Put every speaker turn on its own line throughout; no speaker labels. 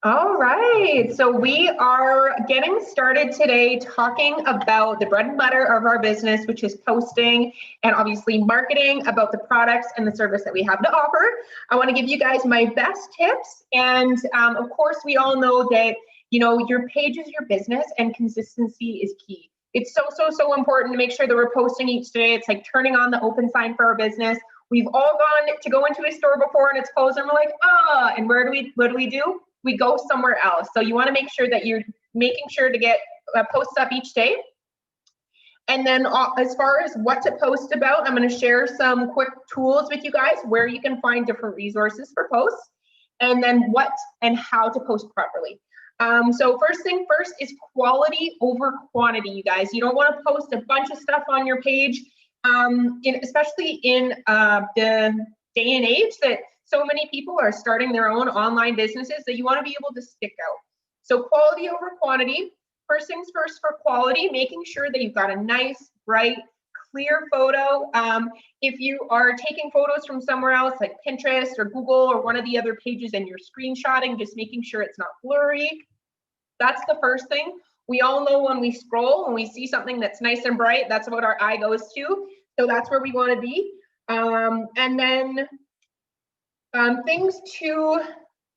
All right, so we are getting started today talking about the bread and butter of our business, which is posting and obviously marketing about the products and the service that we have to offer. I want to give you guys my best tips, and of course, we all know that your page is your business, and consistency is key. It's so important to make sure that we're posting each day. It's like turning on the open sign for our business. We've all gone to go into a store before and it's closed, and we're like, and what do we do? We go somewhere else. So you want to make sure that you're making sure to get posts up each day. And then as far as what to post about, I'm going to share some quick tools with you guys where you can find different resources for posts, and then what and how to post properly. So first thing first is quality over quantity, you guys. You don't want to post a bunch of stuff on your page, especially in the day and age that so many people are starting their own online businesses, that you want to be able to stick out. So quality over quantity. First things first for quality, making sure that you've got a nice, bright, clear photo. If you are taking photos from somewhere else like Pinterest or Google or one of the other pages and you're screenshotting, just making sure it's not blurry. That's the first thing. We all know when we scroll and we see something that's nice and bright, that's what our eye goes to. So that's where we want to be. And then things to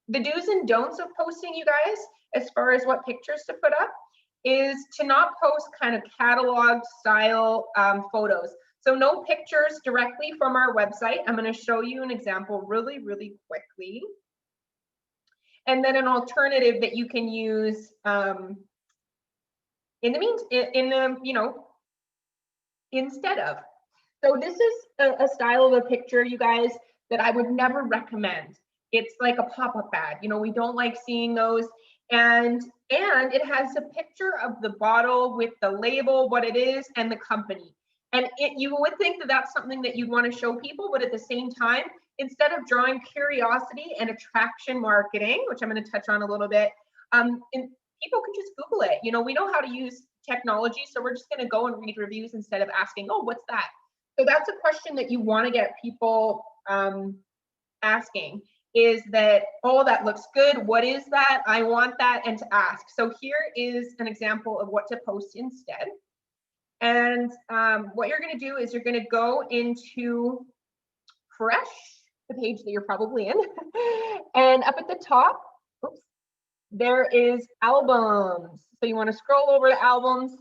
the do's and don'ts of posting, you guys, as far as what pictures to put up, is to not post kind of catalog style photos. So no pictures directly from our website. I'm going to show you an example really quickly. And then an alternative that you can use instead of. So this is a style of a picture, you guys, that I would never recommend. It's like a pop-up ad. We don't like seeing those. And it has a picture of the bottle with the label, what it is, and the company. And you would think that that's something that you'd want to show people, but at the same time, instead of drawing curiosity and attraction marketing, which I'm going to touch on a little bit, and people can just Google it. We know how to use technology, so we're just going to go and read reviews instead of asking, oh, what's that? So that's a question that you want to get people asking, is that, oh, that looks good. What is that? I want that, and to ask. So here is an example of what to post instead. And what you're going to do is you're going to go into Fresh, the page that you're probably in, and up at the top, oops, there is albums. So you want to scroll over to albums,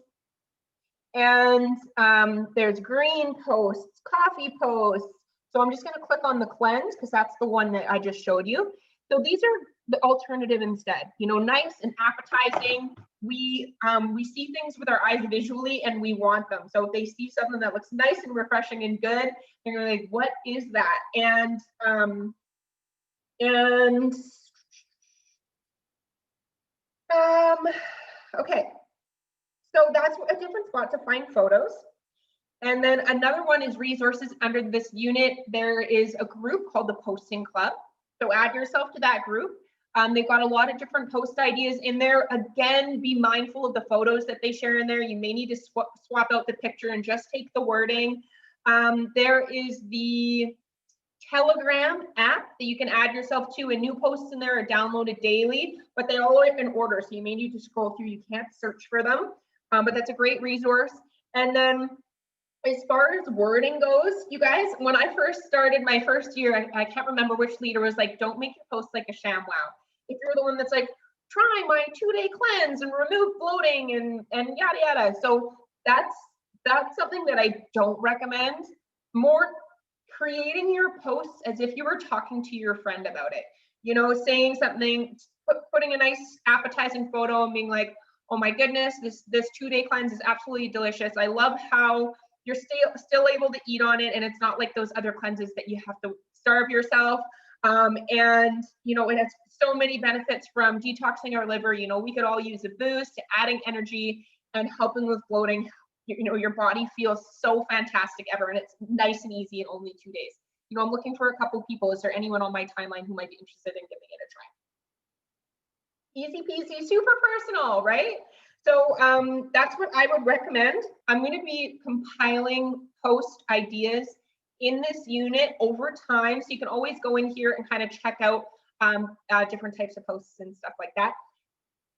and there's green posts, coffee posts. So I'm just going to click on the cleanse because that's the one that I just showed you. So these are the alternative instead. Nice and appetizing. We see things with our eyes visually and we want them. So if they see something that looks nice and refreshing and good, they're like, what is that? And okay. So that's a different spot to find photos. And then another one is resources under this unit. There is a group called the Posting Club. So add yourself to that group. They've got a lot of different post ideas in there. Again, be mindful of the photos that they share in there. You may need to swap out the picture and just take the wording. There is the Telegram app that you can add yourself to, and new posts in there are downloaded daily, but they all are in order. So you may need to scroll through. You can't search for them, but that's a great resource. And then as far as wording goes, you guys, when I first started my first year, I can't remember which leader was like, don't make your post like a ShamWow. If you're the one that's like, try my 2-day cleanse and remove bloating and yada yada. So that's something that I don't recommend. More creating your posts as if you were talking to your friend about it. Saying something, putting a nice appetizing photo and being like, oh my goodness, this 2-day cleanse is absolutely delicious. I love how you're still able to eat on it, and it's not like those other cleanses that you have to starve yourself. And it has so many benefits, from detoxing our liver. We could all use a boost, to adding energy and helping with bloating. Your body feels so fantastic ever, and it's nice and easy in only 2 days. I'm looking for a couple people. Is there anyone on my timeline who might be interested in giving it a try? Easy peasy, super personal, right? So that's what I would recommend. I'm going to be compiling post ideas in this unit over time. So you can always go in here and kind of check out different types of posts and stuff like that.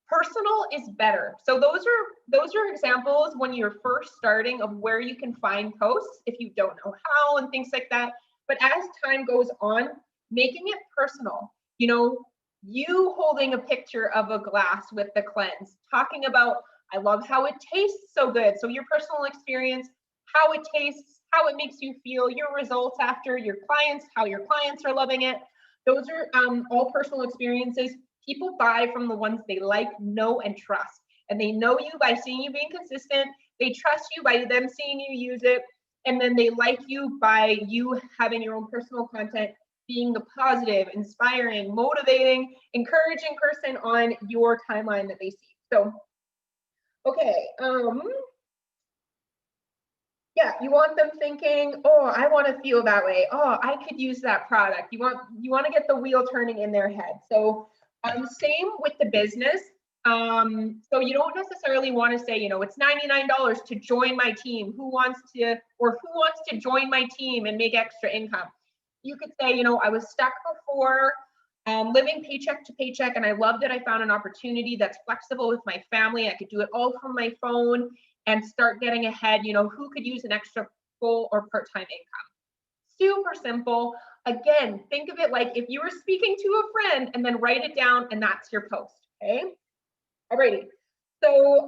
Personal is better. So those are examples when you're first starting of where you can find posts if you don't know how and things like that. But as time goes on, making it personal, you know, you holding a picture of a glass with the cleanse, talking about, I love how it tastes so good. So your personal experience, how it tastes, how it makes you feel, your results after, your clients, how your clients are loving it. Those are all personal experiences. People buy from the ones they like, know, and trust. And they know you by seeing you being consistent. They trust you by them seeing you use it. And then they like you by you having your own personal content, being the positive, inspiring, motivating, encouraging person on your timeline that they see. So, okay. Yeah, you want them thinking, oh, I want to feel that way. Oh, I could use that product. You want to get the wheel turning in their head. So same with the business. So you don't necessarily want to say, you know, it's $99 to join my team. Who wants to join my team and make extra income? You could say, you know, I was stuck before, living paycheck to paycheck, and I loved it. I found an opportunity that's flexible with my family. I could do it all from my phone and start getting ahead. You know, who could use an extra full or part-time income? Super simple. Again, think of it like if you were speaking to a friend and then write it down and that's your post, okay? Alrighty. So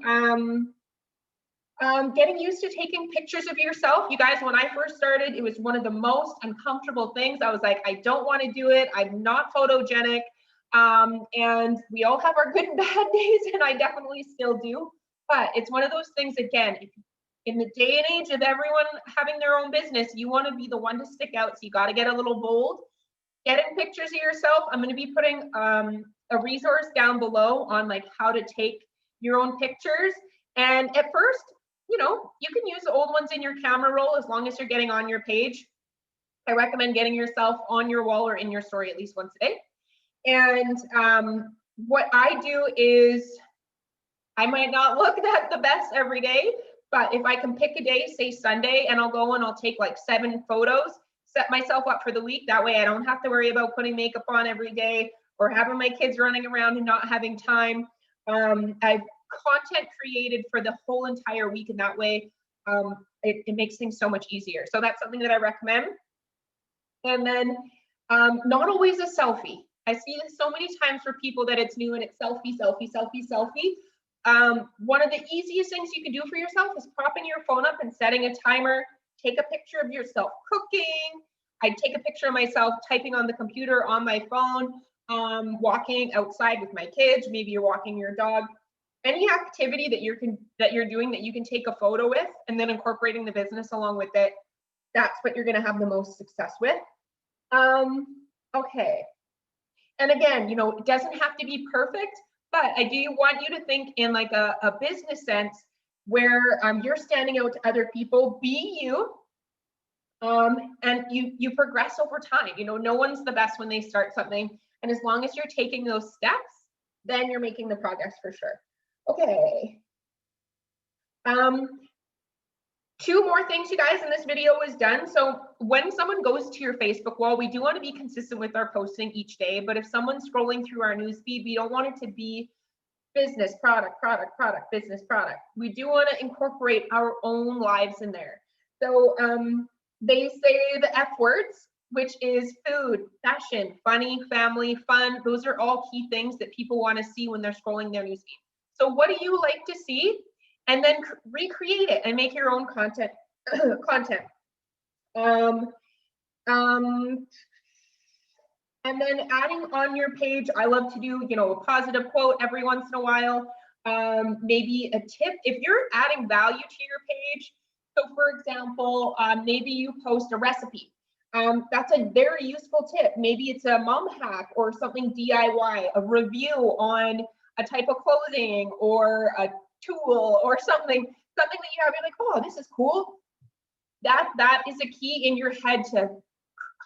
getting used to taking pictures of yourself. You guys, when I first started, it was one of the most uncomfortable things. I was like, I don't want to do it. I'm not photogenic. And we all have our good and bad days, and I definitely still do. But it's one of those things, again, in the day and age of everyone having their own business, you want to be the one to stick out. So you got to get a little bold. Getting pictures of yourself. I'm going to be putting a resource down below on like how to take your own pictures. And at first, you know, you can use the old ones in your camera roll as long as you're getting on your page. I recommend getting yourself on your wall or in your story at least once a day. And what I do is, I might not look the best every day, but if I can pick a day, say Sunday, and I'll go and I'll take like 7 photos, set myself up for the week. That way I don't have to worry about putting makeup on every day or having my kids running around and not having time. I've content created for the whole entire week, and that way it makes things so much easier. So that's something that I recommend. And then not always a selfie. I see this so many times for people that it's new and it's selfie, selfie, selfie, selfie. One of the easiest things you can do for yourself is propping your phone up and setting a timer. Take a picture of yourself cooking. I take a picture of myself typing on the computer on my phone, walking outside with my kids. Maybe you're walking your dog. Any activity that you're doing that you can take a photo with, and then incorporating the business along with it. That's what you're going to have the most success with. Okay. And again, you know, it doesn't have to be perfect, but I do want you to think in like a business sense where you're standing out to other people. Be you, and you progress over time. You know, no one's the best when they start something, and as long as you're taking those steps, then you're making the progress for sure. Okay. 2 more things, you guys, and this video is done. So when someone goes to your Facebook wall, we do want to be consistent with our posting each day, but if someone's scrolling through our newsfeed, we don't want it to be business, product, product, product, business, product. We do want to incorporate our own lives in there. So they say the F words, which is food, fashion, funny, family, fun. Those are all key things that people want to see when they're scrolling their newsfeed. So what do you like to see? And then recreate it and make your own content. And then adding on your page, I love to do, you know, a positive quote every once in a while. Maybe a tip if you're adding value to your page. So for example, maybe you post a recipe. That's a very useful tip. Maybe it's a mom hack or something DIY, a review on a type of clothing or a tool or something that you have. You're like, oh, this is cool. That is a key in your head to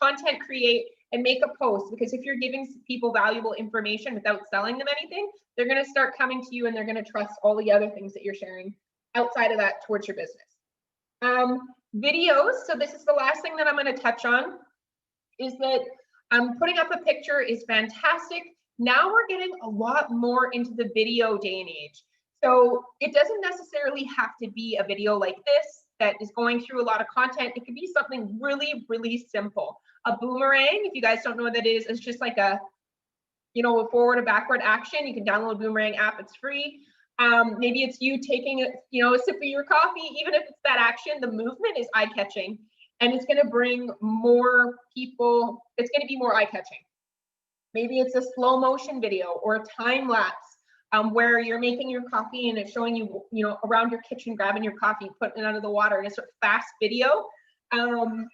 content create and make a post, because if you're giving people valuable information without selling them anything, they're going to start coming to you and they're going to trust all the other things that you're sharing outside of that towards your business. Videos. So this is the last thing that I'm going to touch on, is that Putting up a picture is fantastic. Now we're getting a lot more into the video day and age. So it doesn't necessarily have to be a video like this that is going through a lot of content. It could be something really, really simple. A boomerang, if you guys don't know what that is, it's just like a, you know, a forward and backward action. You can download a Boomerang app, it's free. Maybe it's you taking a, you know, a sip of your coffee. Even if it's that action, the movement is eye-catching, and it's going to bring more people. It's going to be more eye-catching. Maybe it's a slow motion video or a time lapse where you're making your coffee and it's showing you, you know, around your kitchen, grabbing your coffee, putting it under the water, and it's a fast video. Time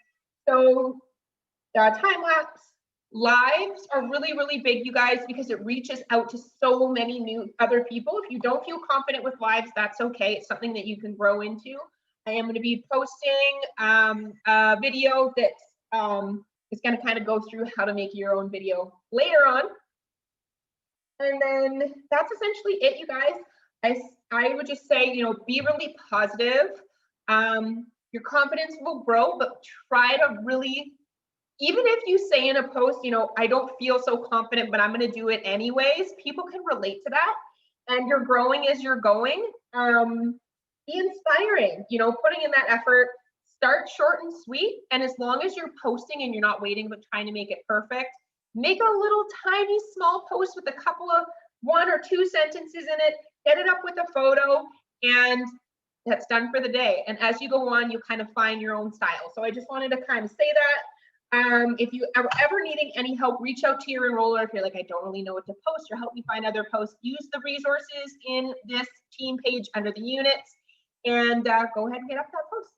lapse. Lives are really, really big, you guys, because it reaches out to so many new other people. If you don't feel confident with lives, that's okay. It's something that you can grow into. I am going to be posting a video that is going to kind of go through how to make your own video later on. And then that's essentially it, you guys. I would just say, you know, be really positive. Your confidence will grow, but try to really, even if you say in a post, you know, I don't feel so confident, but I'm going to do it anyways, people can relate to that. And you're growing as you're going. Be inspiring, you know, putting in that effort. Start short and sweet. And as long as you're posting and you're not waiting but trying to make it perfect, make a little tiny small post with a couple of 1 or 2 sentences in it, get it up with a photo, and that's done for the day. And as you go on, you kind of find your own style. So I just wanted to kind of say that. If you are ever needing any help, reach out to your enroller. If you're like, I don't really know what to post, or help me find other posts, use the resources in this team page under the units, and go ahead and get up that post.